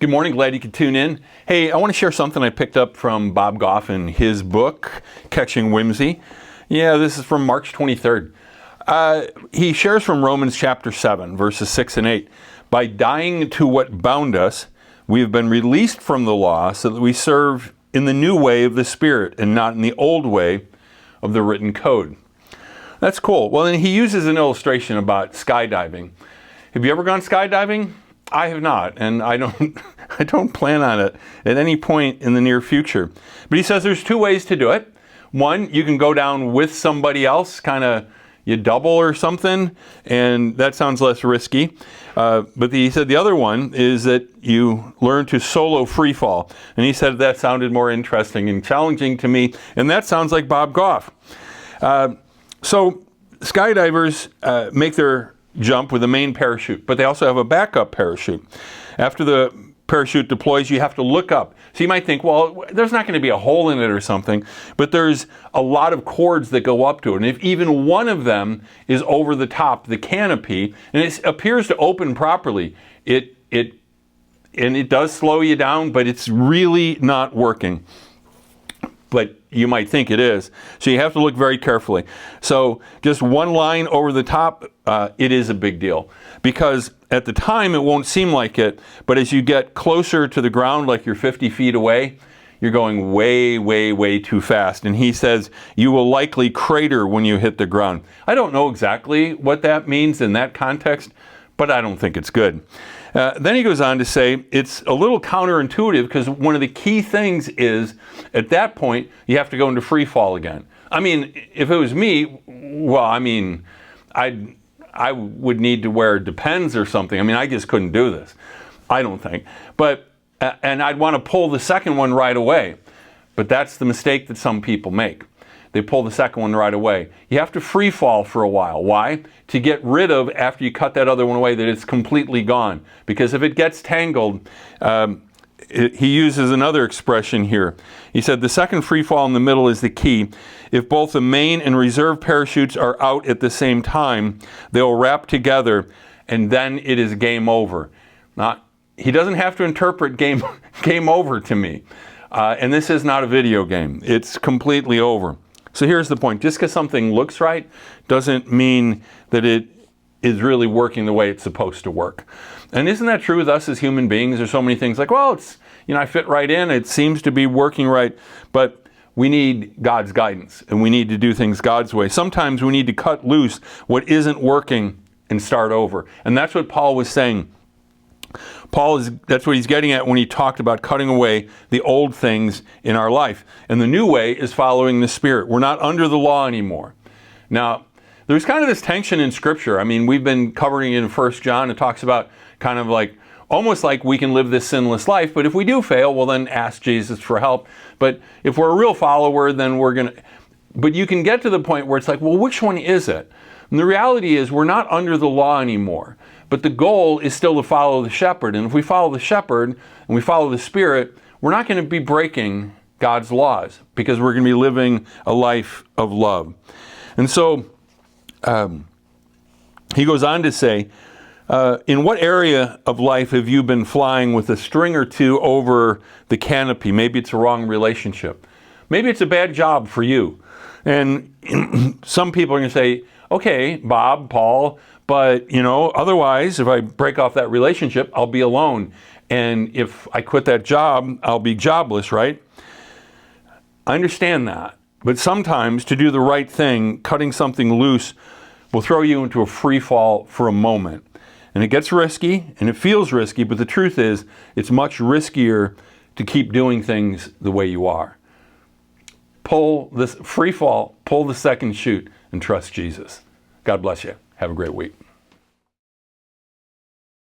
Good morning, glad you could tune in. Hey, I want to share something I picked up from Bob Goff in his book, Catching Whimsy. Yeah, this is from March 23rd. He shares from Romans chapter 7, verses 6 and 8. By dying to what bound us, we have been released from the law so that we serve in the new way of the Spirit and not in the old way of the written code. That's cool. Well, then he uses an illustration about skydiving. Have you ever gone skydiving? I have not, and I don't plan on it at any point in the near future. But he says there's two ways to do it. One, you can go down with somebody else, kind of you double or something, and that sounds less risky. But he said the other one is that you learn to solo free fall. And he said that sounded more interesting and challenging to me, and that sounds like Bob Goff. So skydivers make their jump with a main parachute, but they also have a backup parachute. After the parachute deploys, you have to look up. So you might think, well, there's not going to be a hole in it or something, but there's a lot of cords that go up to it. And if even one of them is over the top, the canopy, and it appears to open properly, it does slow you down, but it's really not working. But you might think it is. So you have to look very carefully. So just one line over the top, it is a big deal. Because at the time, it won't seem like it, but as you get closer to the ground, like you're 50 feet away, you're going way, way, way too fast. And he says, you will likely crater when you hit the ground. I don't know exactly what that means in that context, but I don't think it's good. Then he goes on to say it's a little counterintuitive because one of the key things is at that point you have to go into free fall again. I mean, if it was me, well, I mean, I would need to wear Depends or something. I mean, I just couldn't do this. I don't think. But and I'd want to pull the second one right away. But that's the mistake that some people make. They pull the second one right away. You have to free fall for a while. Why? To get rid of, after you cut that other one away, that it's completely gone. Because if it gets tangled, he uses another expression here. He said the second free fall in the middle is the key. If both the main and reserve parachutes are out at the same time, they'll wrap together, and then it is game over. He doesn't have to interpret game over to me. And this is not a video game. It's completely over. So here's the point. Just because something looks right doesn't mean that it is really working the way it's supposed to work. And isn't that true with us as human beings? There's so many things like, well, it's, I fit right in. It seems to be working right. But we need God's guidance, and we need to do things God's way. Sometimes we need to cut loose what isn't working and start over. And that's what Paul was saying. That's what he's getting at when he talked about cutting away the old things in our life. And the new way is following the Spirit. We're not under the law anymore. Now, there's kind of this tension in Scripture. I mean, we've been covering it in 1 John. It talks about kind of like, almost like we can live this sinless life, but if we do fail, well then ask Jesus for help. But if we're a real follower, then but you can get to the point where it's like, well, which one is it? And the reality is we're not under the law anymore. But the goal is still to follow the shepherd. And if we follow the shepherd and we follow the Spirit, we're not going to be breaking God's laws because we're going to be living a life of love. And so he goes on to say, in what area of life have you been flying with a string or two over the canopy? Maybe it's a wrong relationship. Maybe it's a bad job for you. And some people are going to say, okay, Bob, Paul, but, otherwise, if I break off that relationship, I'll be alone. And if I quit that job, I'll be jobless, right? I understand that. But sometimes to do the right thing, cutting something loose will throw you into a free fall for a moment. And it gets risky, and it feels risky, but the truth is, it's much riskier to keep doing things the way you are. Pull this free fall, pull the second chute, and trust Jesus. God bless you. Have a great week.